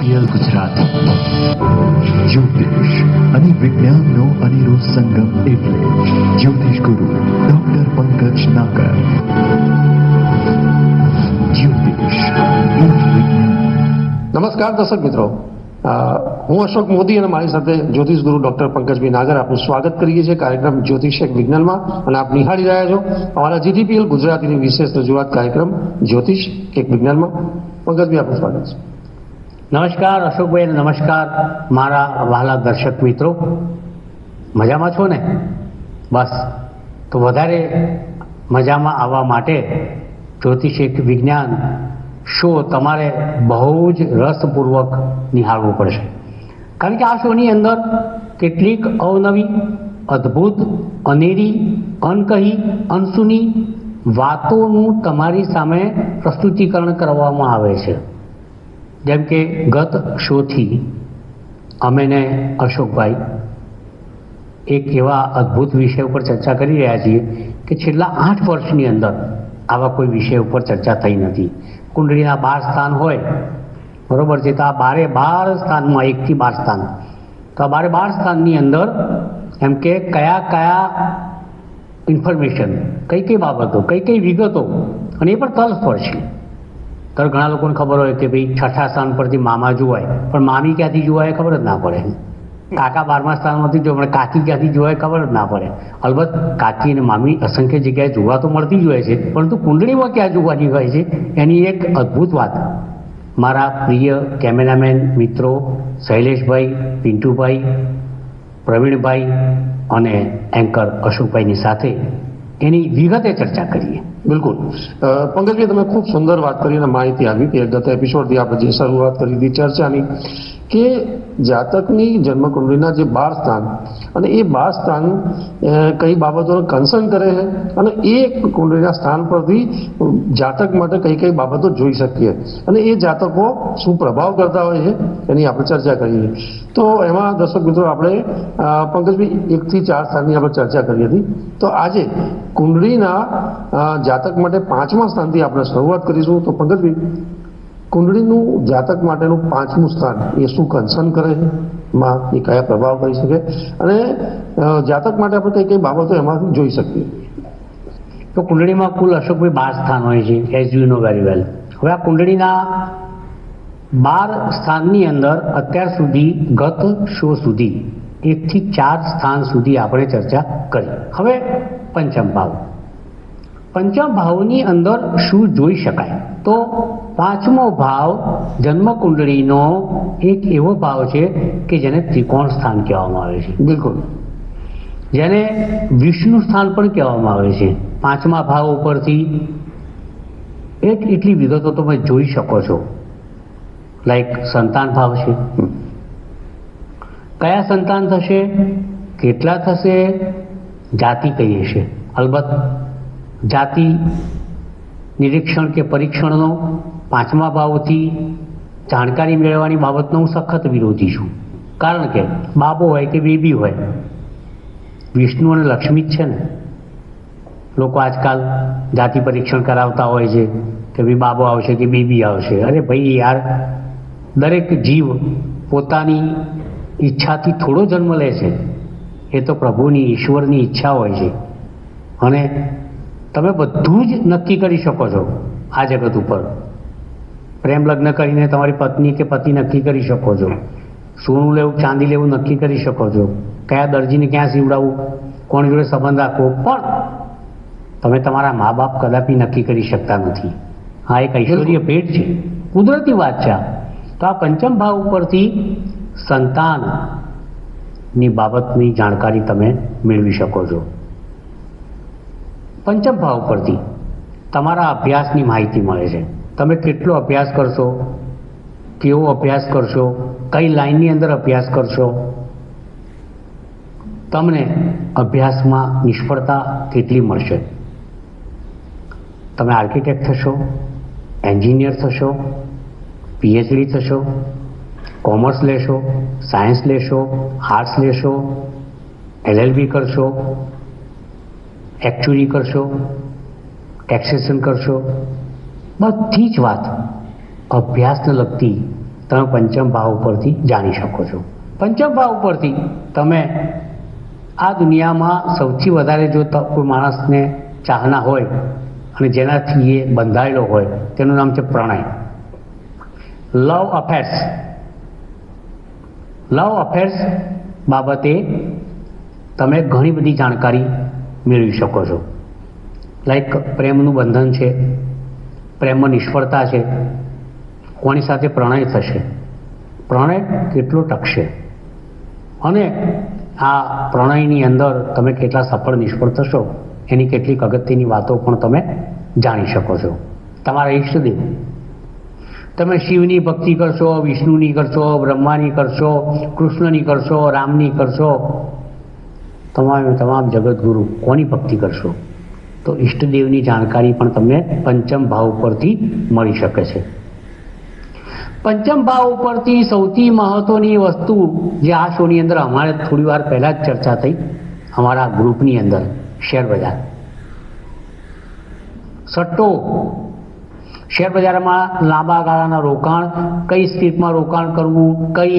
GTPL Gujarati જ્યોતિષ અને વિજ્ઞાનનો અનેરો સંગમ એટલે જ્યોતિષ ગુરુ ડોક્ટર પંકજ નાગર. જ્યોતિષ એ વિજ્ઞાન. નમસ્કાર દર્શક મિત્રો, હું અશોક મોદી અને મારી સાથે જ્યોતિષ ગુરુ ડોક્ટર પંકજભાઈ નાગર આપનું સ્વાગત કરીએ છીએ કાર્યક્રમ જ્યોતિષ એક વિજ્ઞાનમાં. અને આપ નિહાળી રહ્યા છો અમારા GTPL ગુજરાતીની વિશેષ રજૂઆત કાર્યક્રમ જ્યોતિષ એક વિજ્ઞાનમાં. પંકજભાઈ આપનું સ્વાગત છે. નમસ્કાર અશોકભાઈ, નમસ્કાર મારા વહાલા દર્શક મિત્રો. મજામાં છો ને? બસ તો વધારે મજામાં આવવા માટે જ્યોતિષ એક વિજ્ઞાન શો તમારે બહુ જ રસપૂર્વક નિહાળવું પડશે, કારણ કે આ શોની અંદર કેટલીક અવનવી, અદ્ભુત, અનેરી, અનકહી, અનસુની વાતોનું તમારી સામે પ્રસ્તુતિકરણ કરવામાં આવે છે. જેમ કે ગત શોથી અમે ને અશોકભાઈ એક એવા અદ્ભુત વિષય ઉપર ચર્ચા કરી રહ્યા છીએ કે છેલ્લા 8 વર્ષની અંદર આવા કોઈ વિષય ઉપર ચર્ચા થઈ નથી. કુંડળીના 12 સ્થાન હોય, બરોબર છે, તો આ 12 સ્થાનમાં 1 થી 12 સ્થાન, તો આ 12 સ્થાનની અંદર એમ કે કયા કયા ઇન્ફોર્મેશન, કઈ બાબતો, કઈ વિગતો, અને એ પણ તલસ્પર્શ છે. તો ઘણા લોકોને ખબર હોય કે ભાઈ 6થા સ્થાન પરથી મામા જોવાય, પણ મામી ક્યાંથી જોવાય ખબર જ ના પડે. કાકા 12મા સ્થાનમાંથી જોવાય, કાકી ક્યાંથી જોવાય ખબર જ ના પડે. અલબત્ત કાકી અને મામી અસંખ્ય જગ્યાએ જોવા તો મળતી જ હોય છે, પરંતુ કુંડળીમાં ક્યાં જોવાની હોય છે એની એક અદ્ભુત વાત મારા પ્રિય કેમેરામેન મિત્રો શૈલેષભાઈ, પિન્ટુભાઈ, પ્રવીણભાઈ અને એન્કર અશોકભાઈની સાથે એની વિગતે ચર્ચા કરીએ. બિલકુલ પંકજભાઈ, તમે ખૂબ સુંદર વાત કરી અને માહિતી આપી કે ગત એપિસોડથી આપણે જે શરૂઆત કરી હતી ચર્ચાની કે જાતકની જન્મકુંડળીના જે 12 સ્થાન અને એ 12 સ્થાન કઈ બાબતોને કન્સર્ન કરે છે અને એ કુંડળીના સ્થાન પરથી જાતક માટે કઈ બાબતો જોઈ શકીએ અને એ જાતકો શું પ્રભાવ કરતા હોય છે એની આપણે ચર્ચા કરીએ. તો એમાં દર્શક મિત્રો આપણે પંકજભાઈ 1 થી 4 સ્થાનની આપણે ચર્ચા કરી હતી. તો આજે કુંડળીના જાતક માટે 5મા સ્થાનથી આપણે શરૂઆત કરીશું. તો પંકજભાઈ, કુંડળીનું જાતક માટેનું 5મું સ્થાન એ શું કન્સર્ન કરે છે, માં એ કયા પ્રભાવ કરી શકે અને જાતક માટે આપણે કઈ બાબતો એમાંથી જોઈ શકીએ? તો કુંડળીમાં કુલ અશોકભાઈ 12 સ્થાન હોય છે, as you know very well. હવે આ કુંડળીના 12 સ્થાનની અંદર અત્યાર સુધી ગત શો સુધી 1 થી 4 સ્થાન સુધી આપણે ચર્ચા કરી. હવે પંચમ ભાવ, પંચમ ભાવની અંદર શું જોઈ શકાય? તો 5મો ભાવ જન્મ કુંડળીનો એક એવો ભાવ છે કે જેને ત્રિકોણ સ્થાન કહેવામાં આવે છે. બિલકુલ, જેને વિષ્ણુ સ્થાન પણ કહેવામાં આવે છે. 5મા ભાવ ઉપરથી એટલી વિગતો તમે જોઈ શકો છો. લાઈક સંતાન ભાવ છે, કયા સંતાન થશે, કેટલા થશે, જાતિ કઈ હશે. અલબત્ત જાતિ નિરીક્ષણ કે પરીક્ષણનો 5મા ભાવથી જાણકારી મેળવવાની બાબતનો હું સખત વિરોધી છું. કારણ કે બાબો હોય કે બેબી હોય, વિષ્ણુ અને લક્ષ્મી જ છે ને. લોકો આજકાલ જાતિ પરીક્ષણ કરાવતા હોય છે કે ભાઈ બાબો આવશે કે બેબી આવશે. અરે ભાઈ યાર, દરેક જીવ પોતાની ઈચ્છાથી થોડો જન્મ લે છે. એ તો પ્રભુની, ઈશ્વરની ઈચ્છા હોય છે. અને તમે બધું જ નક્કી કરી શકો છો આ જગત ઉપર. પ્રેમ લગ્ન કરીને તમારી પત્ની કે પતિ નક્કી કરી શકો છો. સોનું લેવું, ચાંદી લેવું નક્કી કરી શકો છો. કયા દરજીને ક્યાં સીવડાવવું, કોણ જોડે સંબંધ રાખવો, પણ તમે તમારા મા બાપ કદાપી નક્કી કરી શકતા નથી. આ એક ઐશ્વર્ય ભેટ છે, કુદરતી વાત છે. તો આ પંચમ ભાવ ઉપરથી સંતાનની બાબતની જાણકારી તમે મેળવી શકો છો. પંચમ ભાવ પરથી તમારા અભ્યાસની માહિતી મળે છે. તમે કેટલો અભ્યાસ કરશો, કેવો અભ્યાસ કરશો, કઈ લાઈનની અંદર અભ્યાસ કરશો, તમને અભ્યાસમાં નિષ્ફળતા કેટલી મળશે. તમે આર્કિટેક્ટ થશો, એન્જિનિયર થશો, PhD થશો, કોમર્સ લેશો, સાયન્સ લેશો, આર્ટ્સ લેશો, LLB કરશો, એકચ્યુઅલી કરશો, ટેક્સેશન કરશો, બધી જ વાત અભ્યાસને લગતી તમે પંચમ ભાવ ઉપરથી જાણી શકો છો. પંચમ ભાવ ઉપરથી તમે આ દુનિયામાં સૌથી વધારે જો કોઈ માણસને ચાહના હોય અને જેનાથી એ બંધાયેલો હોય તેનું નામ છે પ્રણય. લવ અફેર્સ બાબતે તમે ઘણી બધી જાણકારી મેળવી શકો છો. લાઈક પ્રેમનું બંધન છે, પ્રેમમાં નિષ્ફળતા છે, કોની સાથે પ્રણય થશે, પ્રણય કેટલો ટકશે, અને આ પ્રણયની અંદર તમે કેટલા સફળ નિષ્ફળ થશો એની કેટલીક અગત્યની વાતો પણ તમે જાણી શકો છો. તમારા ઈષ્ટદેવ, તમે શિવની ભક્તિ કરશો, વિષ્ણુની કરશો, બ્રહ્માની કરશો, કૃષ્ણની કરશો, રામની કરશો, તમામ જગતગુરુ કોની ભક્તિ કરશો, તો ઈષ્ટદેવની જાણકારી પણ તમને પંચમ ભાવ ઉપરથી મળી શકે છે. પંચમ ભાવ ઉપરથી સૌથી મહત્વની વસ્તુ જે આ શોની અંદર અમારે થોડી વાર પહેલા જ ચર્ચા થઈ અમારા ગ્રુપની અંદર, શેર બજાર. સટ્ટો, શેર બજારમાં લાંબા ગાળાના રોકાણ, કઈ સ્ટ્રીટમાં રોકાણ કરવું, કઈ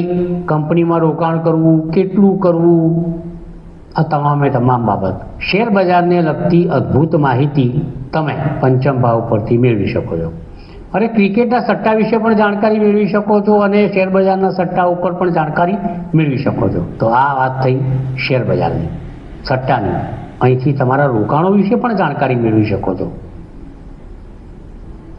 કંપનીમાં રોકાણ કરવું, કેટલું કરવું, આ તમામ બાબત શેર બજારને લગતી અદ્ભુત માહિતી તમે પંચમ ભાવ પરથી મેળવી શકો છો. અને ક્રિકેટના સટ્ટા વિશે પણ જાણકારી મેળવી શકો છો અને શેર બજારના સટ્ટા ઉપર પણ જાણકારી મેળવી શકો છો. તો આ વાત થઈ શેર બજારની, સટ્ટાની. અહીંથી તમારા રોકાણો વિશે પણ જાણકારી મેળવી શકો છો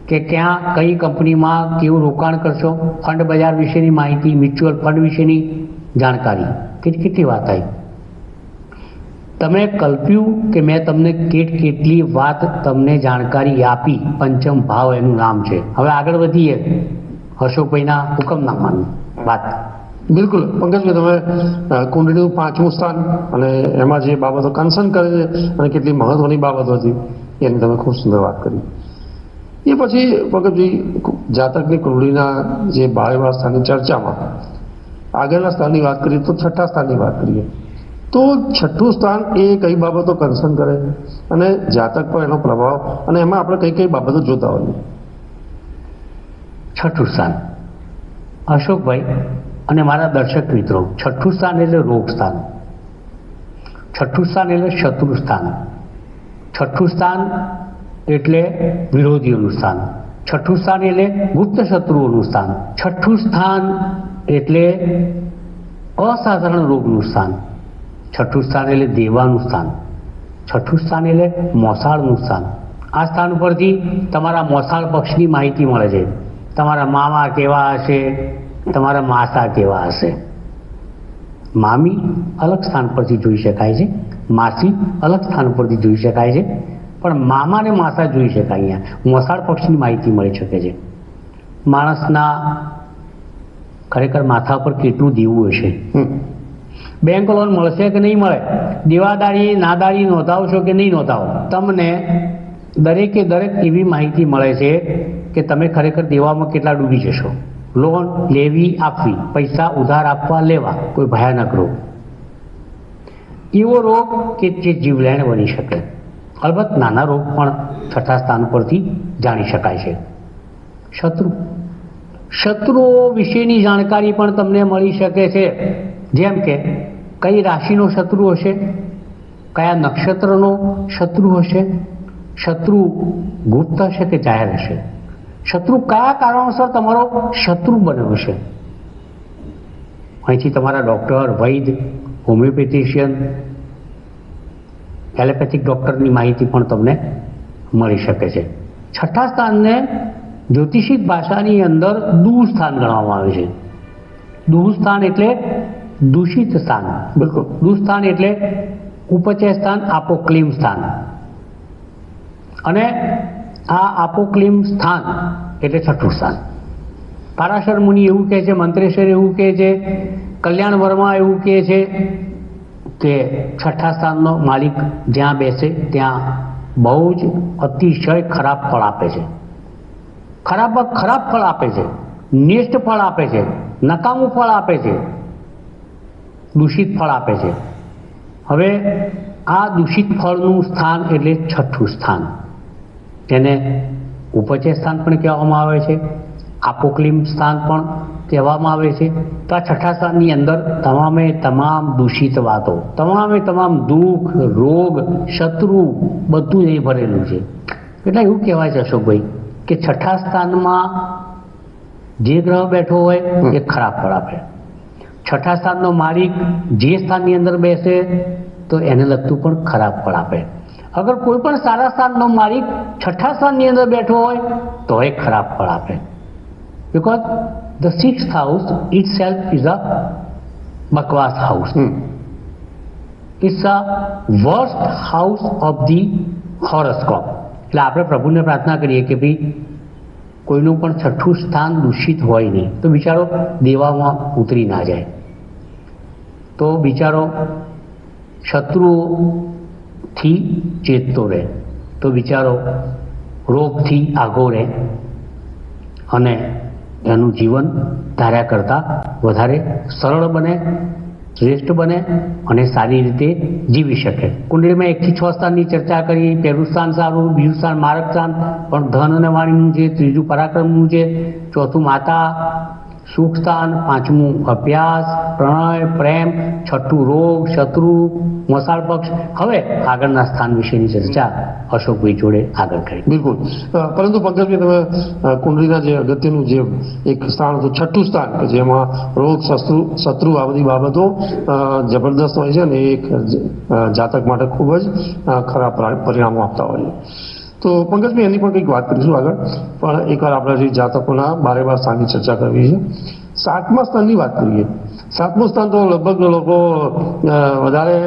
કે ક્યાં કઈ કંપનીમાં કેવું રોકાણ કરશો, ફંડ બજાર વિશેની માહિતી, મ્યુચ્યુઅલ ફંડ વિશેની જાણકારી, કેટલી વાત આવી. તમે કલ્પ્યું કે મેં તમને કેટલી વાત તમને જાણકારી આપી. પંચમ ભાવ એનું નામ છે. હવે આગળ વધીએ અશોકભાઈના હુકમનામાની વાત. બિલકુલ પંકજભાઈ, તમે કુંડળીનું 5મું સ્થાન અને એમાં જે બાબતો કન્સર્ન કરે છે અને કેટલી મહત્વની બાબતો હતી એની તમે ખૂબ સુંદર વાત કરી. એ પછી પંકજભાઈ જાતકની કુંડળીના જે 12મા સ્થાનની ચર્ચામાં આગળના સ્થાનની વાત કરીએ તો 6થા સ્થાનની વાત કરીએ તો 6થું સ્થાન એ કઈ બાબતો કન્સર્ન કરે અને જાતક પર એનો પ્રભાવ, અને એમાં આપણે કઈ બાબતો જોતા હોઈએ. 6થું સ્થાન અશોકભાઈ અને મારા દર્શક મિત્રો, 6થું સ્થાન એટલે રોગ સ્થાન, 6થું સ્થાન એટલે શત્રુ સ્થાન, 6થું સ્થાન એટલે વિરોધીઓનું સ્થાન, 6થું સ્થાન એટલે ગુપ્ત શત્રુઓનું સ્થાન, 6થું સ્થાન એટલે અસાધારણ રોગનું સ્થાન, 6થું સ્થાન એટલે દેવાનું સ્થાન, 6થું સ્થાન એટલે મોસાળનું સ્થાન. આ સ્થાન પરથી તમારા મોસાળ પક્ષની માહિતી મળે છે. તમારા મામા કેવા હશે, તમારા માસા કેવા હશે. મામી અલગ સ્થાન પરથી જોઈ શકાય છે, માસી અલગ સ્થાન પરથી જોઈ શકાય છે, પણ મામા ને માસા જોઈ શકાય. અહીંયા મોસાળ પક્ષની માહિતી મળી શકે છે. માણસના ખરેખર માથા પર કેટલું દેવું હશે, બેંક લોન મળશે કે નહીં મળે, દેવાદારી નાદારી નોંધાવશો કે નહીં નોંધાવો, તમને દરેકે દરેક એવી માહિતી મળે છે કે તમે ખરેખર દેવામાં કેટલા ડૂબી જશો. લોન લેવી આપવી, પૈસા ઉધાર આપવા લેવા, કોઈ ભયાનક રોગ, એવો રોગ કે જે જીવલેણ બની શકે. અલબત્ત નાના રોગ પણ 6થા સ્થાન પરથી જાણી શકાય છે. શત્રુઓ વિશેની જાણકારી પણ તમને મળી શકે છે. જેમ કે કઈ રાશિનો શત્રુ હશે, કયા નક્ષત્રનો શત્રુ હશે, શત્રુ ગુપ્ત હશે કે જાહેર હશે, શત્રુ કયા કારણોસર તમારો શત્રુ બન્યો હશે. અહીંથી તમારા ડૉક્ટર, વૈદ્ય, હોમિયોપેથિશિયન, એલોપેથિક ડૉક્ટરની માહિતી પણ તમને મળી શકે છે. 6થા સ્થાનને જ્યોતિષિક ભાષાની અંદર દૂર સ્થાન ગણવામાં આવે છે. દૂર સ્થાન એટલે દૂષિત સ્થાન. બિલકુલ, દૂર સ્થાન એટલે ઉપચય સ્થાન, આપોક્લિમ સ્થાન. અને આ આપોક્લિમ સ્થાન એટલે 6થું સ્થાન. પારાશર મુનિ એવું કહે છે, મંત્રેશ્વર એવું કહે છે, કલ્યાણ વર્મા એવું કહે છે કે 6થા સ્થાનનો માલિક જ્યાં બેસે ત્યાં બહુ જ અતિશય ખરાબ ફળ આપે છે. ખરાબ ફળ આપે છે, નિષ્ઠ ફળ આપે છે, નકામું ફળ આપે છે, દૂષિત ફળ આપે છે. હવે આ દૂષિત ફળનું સ્થાન એટલે 6થું સ્થાન. તેને ઉપચય સ્થાન પણ કહેવામાં આવે છે, આપોક્લિમ સ્થાન પણ કહેવામાં આવે છે. તો આ છઠ્ઠા સ્થાનની અંદર તમામે તમામ દૂષિત વાતો, તમામે તમામ દુઃખ, રોગ, શત્રુ બધું જ અહીં ભરેલું છે. એટલે એવું કહેવાય છે અશોકભાઈ કે છઠ્ઠા સ્થાનમાં જે ગ્રહ બેઠો હોય એ ખરાબ ફળ આપે. છઠ્ઠા સ્થાનનો માલિક જે સ્થાનની અંદર બેસે તો એને લગતું પણ ખરાબ ફળ આપે. અગર કોઈ પણ સારા સ્થાનનો માલિક છઠ્ઠા સ્થાનની અંદર બેઠો હોય તો એ ખરાબ ફળ આપે. Because the sixth house itself is a bakwas house. It's a worst house of the horoscope. એટલે આપણે પ્રભુને પ્રાર્થના કરીએ કે ભાઈ કોઈનું પણ છઠ્ઠું સ્થાન દૂષિત હોય નહીં તો બિચારો દેવામાં ઉતરી ના જાય, તો બિચારો શત્રુઓથી ચેતતો રહે, તો બિચારો રોગથી આઘો રહે અને એનું જીવન ધાર્યા કરતાં વધારે સરળ બને, શ્રેષ્ઠ બને અને સારી રીતે જીવી શકે. કુંડળીમાં 1 થી 6 સ્થાનની ચર્ચા કરી. પહેલું સ્થાન સારું, બીજું સ્થાન મારક સ્થાન પણ ધન અને વાણીનું છે, ત્રીજું પરાક્રમનું છે, ચોથું માતા સુખ સ્થાન, પાંચમું અભ્યાસ, પ્રણય, પ્રેમ, છઠ્ઠું રોગ, શત્રુ, મસાળ પક્ષ. હવે આગળના સ્થાન વિશેની ચર્ચા અશોકભાઈ જોડે આગળ કરી. બિલકુલ. પરંતુ પંકજભાઈ, તમે કુંડળીના જે અગત્યનું જે એક સ્થાન હતું છઠ્ઠું સ્થાન કે જેમાં રોગ, શત્રુ આ બધી બાબતો જબરદસ્ત હોય છે અને એક જાતક માટે ખૂબ જ ખરાબ પરિણામો આપતા હોય છે. તો પંકજભાઈ એની પણ કંઈક વાત કરીશું આગળ, પણ એકવાર આપણે જે જાતકોના 12 સ્થાનની ચર્ચા કરવી છે. 7મા સ્થાનની વાત કરીએ. 7મું સ્થાન તો લગભગ લોકો વધારે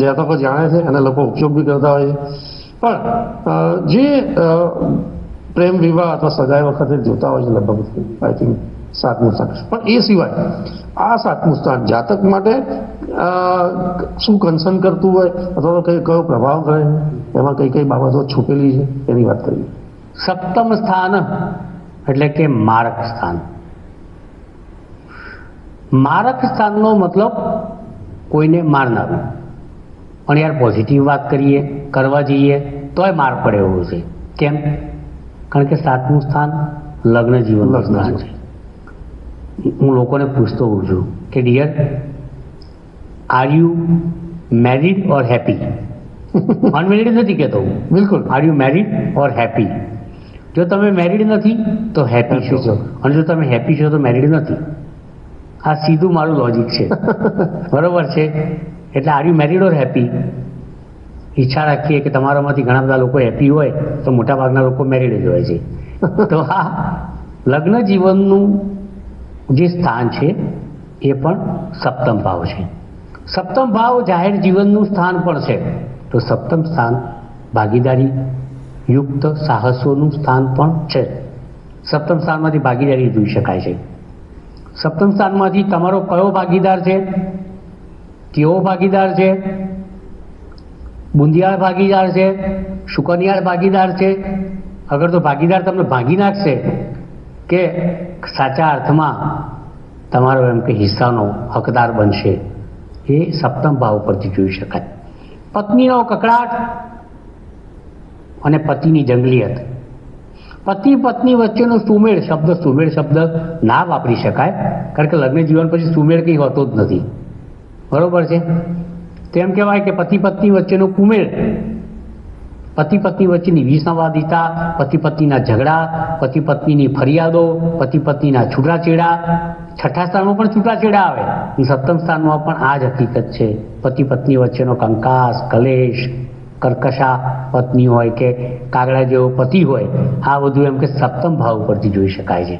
જાતકો જાણે છે અને લોકો ઉપયોગ બી કરતા હોય છે, પણ જે પ્રેમ વિવાહ અથવા સગાઈ વખતે જોતા હોય છે લગભગ આઈ થિંક 7મું સ્થાન. પણ એ સિવાય આ 7મું સ્થાન જાતક માટે શું કન્સર્ન કરતું હોય અથવા તો કયો પ્રભાવ કરે, એમાં કઈ કઈ બાબતો છુપેલી છે એની વાત કરીએ. સપ્તમ સ્થાન એટલે કે મારક સ્થાન. મારક સ્થાનનો મતલબ કોઈને મારનારું. પણ યાર પોઝિટિવ વાત કરીએ, કરવા જઈએ તોય માર પડે એવું છે. કેમ? કારણ કે 7મું સ્થાન લગ્ન જીવનનું સ્થાન છે. હું લોકોને પૂછતો હોઉં છું કે dear, are you married or happy? Unmarried નથી કહેતો. બિલકુલ. Are you married or happy? જો તમે મેરિડ નથી તો હેપી છો, અને જો તમે હેપી છો તો મેરિડ નથી. આ સીધું મારું લોજિક છે. બરોબર છે? એટલે are you married or happy? ઈચ્છા રાખીએ કે તમારામાંથી ઘણા બધા લોકો હેપી હોય તો મોટાભાગના લોકો મેરિડ જ હોય છે. તો આ લગ્ન જીવનનું જે સ્થાન છે એ પણ સપ્તમ ભાવ છે. સપ્તમ ભાવ જાહેર જીવનનું સ્થાન પણ છે. તો સપ્તમ સ્થાન ભાગીદારી યુક્ત સાહસોનું સ્થાન પણ છે. સપ્તમ સ્થાનમાંથી ભાગીદારી જોઈ શકાય છે. સપ્તમ સ્થાનમાંથી તમારો કયો ભાગીદાર છે, કેવો ભાગીદાર છે, બુંદિયાળ ભાગીદાર છે, શુકનિયાળ ભાગીદાર છે. અગર તો ભાગીદાર તમને ભાગી નાખશે કે સાચા અર્થમાં તમારો એમ કે હિસ્સાનો હકદાર બનશે, એ સપ્તમ ભાવ પરથી જોઈ શકાય. પત્નીનો કકળાટ અને પતિની જંગલીયત. પતિ પત્ની વચ્ચેનો સુમેળ શબ્દ ના વાપરી શકાય, કારણ કે લગ્ન જીવન પછી સુમેળ કંઈ હોતો જ નથી. બરોબર છે? તેમ કહેવાય કે પતિ પત્ની વચ્ચેનો કુમેળ, પતિ પત્ની વચ્ચેની વિસંવાદિતા, પતિ પત્નીના ઝઘડા, પતિ પત્નીની ફરિયાદો, પતિ પત્નીના છૂટાછેડા. છઠ્ઠા સ્થાનમાં પણ છૂટાછેડા આવે, સપ્તમ સ્થાનમાં પણ આ જ હકીકત છે. પતિ પત્ની વચ્ચેનો કંકાસ, કલેશ, કર્કશા પત્ની હોય કે કાગડા જેવો પતિ હોય, આ બધું એમ કે સપ્તમ ભાવ પરથી જોઈ શકાય છે.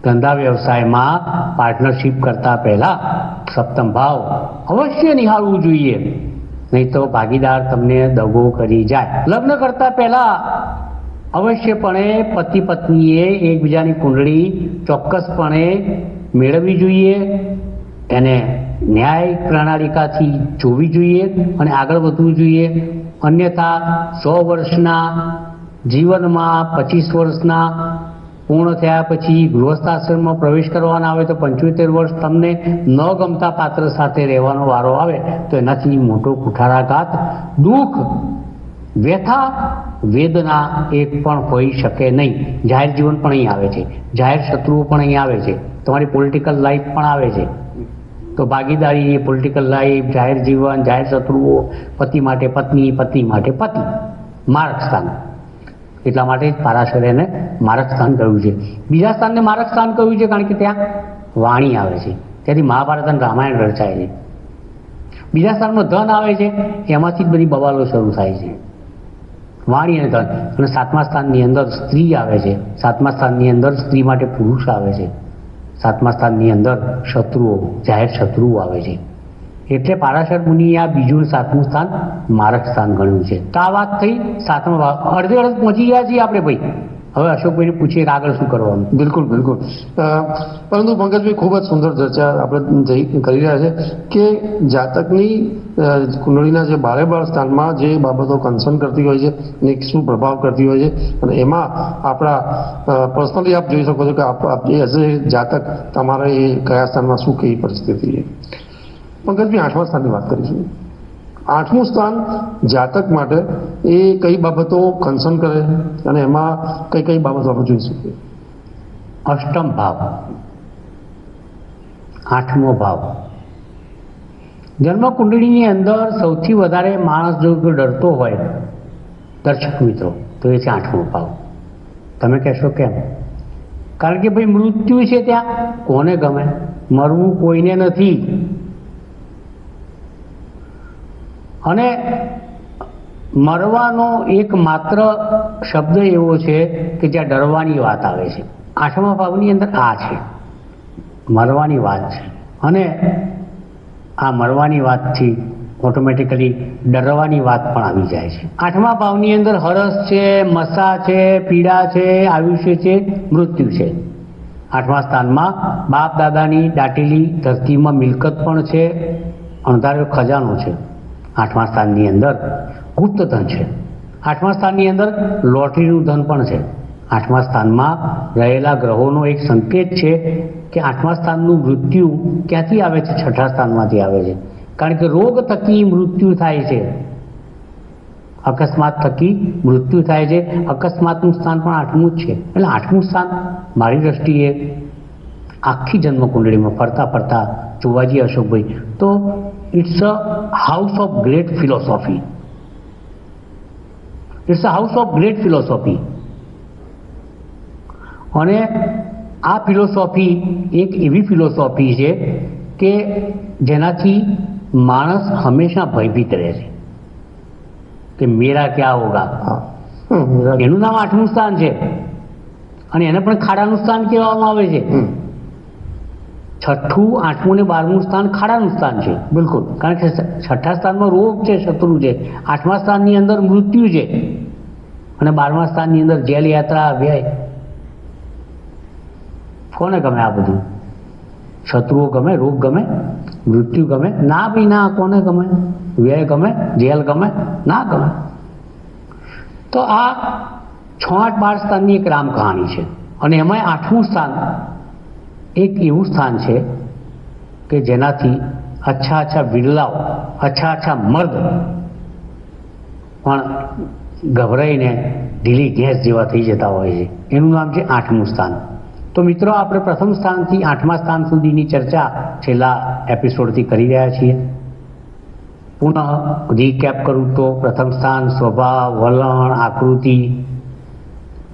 ધંધા વ્યવસાયમાં પાર્ટનરશિપ કરતા પહેલા સપ્તમ ભાવ અવશ્ય નિહાળવું જોઈએ, નહીં તો ભાગીદાર તમને દગો કરી જાય. લગ્ન કરતા પહેલા અવશ્યપણે પતિ પત્નીએ એકબીજાની કુંડળી ચોક્કસપણે મેળવવી જોઈએ, એને ન્યાય પ્રણાલિકાથી જોવી જોઈએ અને આગળ વધવું જોઈએ. અન્યથા 100 વર્ષના જીવનમાં 25 વર્ષના પૂર્ણ થયા પછી ગૃહસ્થાશ્રમમાં પ્રવેશ કરવાના આવે તો 75 વર્ષ તમને ન ગમતા પાત્ર સાથે રહેવાનો વારો આવે તો એનાથી મોટો કુઠારાઘાત, દુઃખ, વ્યથા વેદના એક પણ હોઈ શકે નહીં. જાહેર જીવન પણ અહીં આવે છે, જાહેર શત્રુઓ પણ અહીં આવે છે, તમારી પોલિટિકલ લાઈફ પણ આવે છે. તો ભાગીદારી, પોલિટિકલ લાઈફ, જાહેર જીવન, જાહેર શત્રુઓ, પતિ માટે પત્ની, પત્ની માટે પતિ, મારક સ્થાન. એટલા માટે જ પારાશરે એને મારક સ્થાન કહ્યું છે. બીજા સ્થાનને મારક સ્થાન કહ્યું છે કારણ કે ત્યાં વાણી આવે છે, ત્યાંથી મહાભારત અને રામાયણ રચાય છે. બીજા સ્થાનમાં ધન આવે છે, એમાંથી જ બધી બવાલો શરૂ થાય છે, વાણી અને ધન. અને સાતમા સ્થાનની અંદર સ્ત્રી આવે છે, સાતમા સ્થાનની અંદર સ્ત્રી માટે પુરુષ આવે છે, સાતમા સ્થાનની અંદર શત્રુઓ, જાહેર શત્રુઓ આવે છે. એટલે પારાશર મુનિએ આ બીજું સાતમું સ્થાન મારક સ્થાન ગણ્યું છે. તો આ વાત થઈ સાતમા ભાવ. અડધે પહોંચી ગયા છીએ આપણે ભાઈ. હવે અશોકભાઈને પૂછીએ કે આગળ શું કરવાનું. બિલકુલ બિલકુલ. પરંતુ પંકજભાઈ ખૂબ જ સુંદર ચર્ચા આપણે કરી રહ્યા છે કે જાતકની કુંડળીના જે 12 સ્થાનમાં જે બાબતો કન્સર્ન કરતી હોય છે ને શું પ્રભાવ કરતી હોય છે, અને એમાં આપણા પર્સનલી આપ જોઈ શકો છો કે એઝ એ જાતક તમારે એ કયા સ્થાનમાં શું કેવી પરિસ્થિતિ છે. પંકજભાઈ 8મા સ્થાનની વાત કરીશું. 8મું સ્થાન જાતક માટે એ કઈ બાબતો કન્સર્ન કરે અને એમાં કઈ કઈ બાબતો આપણે જોઈ શકીએ? અષ્ટમ ભાવ, 8મો ભાવ. જન્મ કુંડળીની અંદર સૌથી વધારે માણસ જો ડરતો હોય દર્શક મિત્રો તો એ છે 8મો ભાવ. તમે કહેશો કેમ? કારણ કે ભાઈ મૃત્યુ છે ત્યાં. કોને ગમે? મરવું કોઈને નથી. અને મરવાનો એક માત્ર શબ્દ એવો છે કે જ્યાં ડરવાની વાત આવે છે. 8મા ભાવની અંદર આ છે, મરવાની વાત છે. અને આ મરવાની વાતથી ઓટોમેટિકલી ડરવાની વાત પણ આવી જાય છે. 8મા ભાવની અંદર હરસ છે, મસા છે, પીડા છે, આયુષ્ય છે, મૃત્યુ છે. 8મા સ્થાનમાં બાપ દાદાની દાટેલી ધરતીમાં મિલકત પણ છે, અણધાર્યો ખજાનો છે. 8મા સ્થાનની અંદર ગુપ્ત ધન છે. 8મા સ્થાનની અંદર લોટરીનું ધન પણ છે. 8મા સ્થાનમાં રહેલા ગ્રહોનો એક સંકેત છે કે 8મા સ્થાનનું મૃત્યુ ક્યાંથી આવે છે? 6ઠા સ્થાનમાંથી આવે છે. કારણ કે રોગ થકી મૃત્યુ થાય છે, અકસ્માત થકી મૃત્યુ થાય છે. અકસ્માતનું સ્થાન પણ 8મું જ છે. એટલે 8મું સ્થાન મારી દ્રષ્ટિએ આખી જન્મકુંડળીમાં ફરતા ફરતા જોવા જઈએ અશોકભાઈ તો it's a house of great philosophy. It's a house of great philosophy. અને આ ફિલોસોફી એક એવી ફિલોસોફી છે કે જેનાથી માણસ હંમેશા ભયભીત રહે છે કે મેરા ક્યાં હોગા. એનું નામ 8મું સ્થાન છે અને એને પણ ખાડાનું સ્થાન કહેવામાં આવે છે. 6ઠું, 8મું ને 12મું સ્થાન ખાડાનું સ્થાન છે. બિલકુલ. કારણ કે 6ઠ્ઠા સ્થાનમાં રોગ છે, શત્રુ છે. 8મા સ્થાનની અંદર મૃત્યુ છે અને 12મા સ્થાનની અંદર જેલ, યાત્રા, વ્યય. કોને ગમે આ બધું? શત્રુઓ ગમે? રોગ ગમે? મૃત્યુ ગમે? ના ભાઈ ના. કોને ગમે? વ્યય ગમે? જેલ ગમે? ના ગમે. તો આ 6, 8, 12 સ્થાનની એક રામ કહાણી છે. અને એમાં 8મું સ્થાન એક એવું સ્થાન છે કે જેનાથી અચ્છા અચ્છા વિરલાઓ, અચ્છા અચ્છા મર્દ પણ ગભરાઈને ઢીલી ગેસ જેવા થઈ જતા હોય છે. એનું નામ છે 8મું સ્થાન. તો મિત્રો આપણે પ્રથમ સ્થાનથી 8મા સ્થાન સુધીની ચર્ચા છેલ્લા એપિસોડથી કરી રહ્યા છીએ. પુનઃ રીકેપ કરું તો પ્રથમ સ્થાન સ્વભાવ, વલણ, આકૃતિ,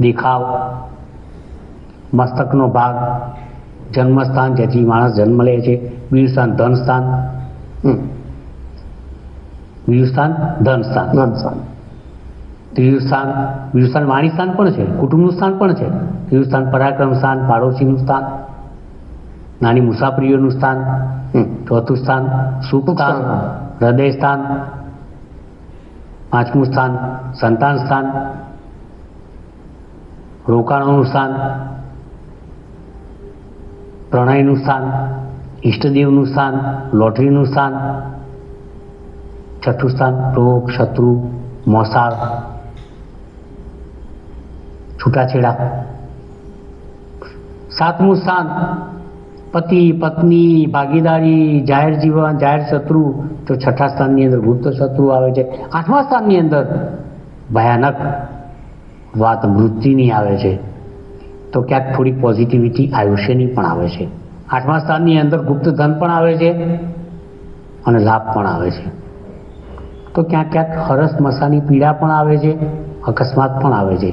દેખાવ, મસ્તકનો ભાગ, જન્મસ્થાન જેથી માણસ જન્મ લે છે. બીજું સ્થાન ધન સ્થાન, બીજું સ્થાન ધન સ્થાન, ત્રીજું સ્થાન વાણી સ્થાન પણ છે, કુટુંબનું સ્થાન પણ છે. ત્રીજું સ્થાન પરાક્રમ સ્થાન, પાડોશીનું સ્થાન, નાની મુસાફરીઓનું સ્થાન. ચોથું સ્થાન સુખ સ્થાન, હૃદય સ્થાન. 5મું સ્થાન સંતાન સ્થાન, રોકાણોનું સ્થાન, પ્રણયનું સ્થાન, ઈષ્ટદેવનું સ્થાન, લોટરીનું સ્થાન. 6ઠું સ્થાન રોગ, શત્રુ, મોસાળ, છૂટાછેડા. 7મું સ્થાન પતિ પત્ની, ભાગીદારી, જાહેર જીવન, જાહેર શત્રુ. તો 6ઠ્ઠા સ્થાનની અંદર ગુપ્ત શત્રુ આવે છે. 8મા સ્થાનની અંદર ભયાનક વાત વૃત્તિની આવે છે તો ક્યાંક થોડી પોઝિટિવિટી આયુષ્યની પણ આવે છે. 8મા સ્થાનની અંદર ગુપ્ત ધન પણ આવે છે અને લાભ પણ આવે છે. તો ક્યાંક હરસ મસાની પીડા પણ આવે છે, અકસ્માત પણ આવે છે.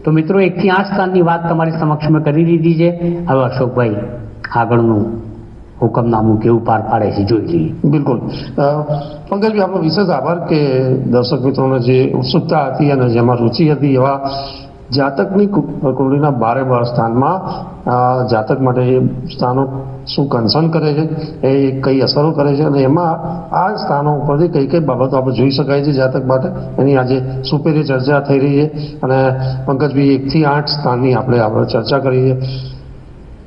તો મિત્રો 1 થી 8 સ્થાનની વાત તમારી સમક્ષ મેં કરી દીધી છે. હવે અશોકભાઈ આગળનું હુકમનામું કેવું પાર પાડે છે જોઈ લઈએ. બિલકુલ. પંકજભાઈ, આપનો વિશેષ આભાર કે દર્શક મિત્રોને જે ઉત્સુકતા હતી અને જેમાં રુચિ હતી એવા જાતકની કુંડળીના 12 સ્થાનમાં જાતક માટે એ સ્થાનો શું કન્સર્ન કરે છે, એ કઈ અસરો કરે છે અને એમાં આ સ્થાનો ઉપરથી કઈ કઈ બાબતો આપણે જોઈ શકાય છે જાતક માટે, એની આજે સુપેરી ચર્ચા થઈ રહી છે. અને પંકજભાઈ 1 થી 8 સ્થાનની આપણે ચર્ચા કરી છે.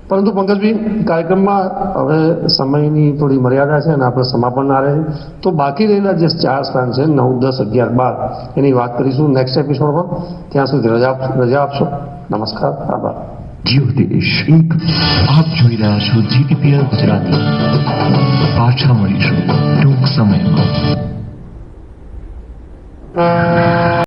પરંતુ પંકજભાઈ, કાર્યક્રમમાં હવે સમયની થોડી મર્યાદા છે અને આપણે સમાપન ના રહે, તો બાકી રહેલા જે 4 સ્થાન છે 9, 10, 11, 12 એની વાત કરીશું નેક્સ્ટ એપિસોડમાં. ત્યાં સુધી રજા આપશો. નમસ્કાર, આભાર. જ્યોતિષ એક આપ જોઈ રહ્યા છો GTPL ગુજરાતી. પાછા મળીશું ટૂંક સમયમાં.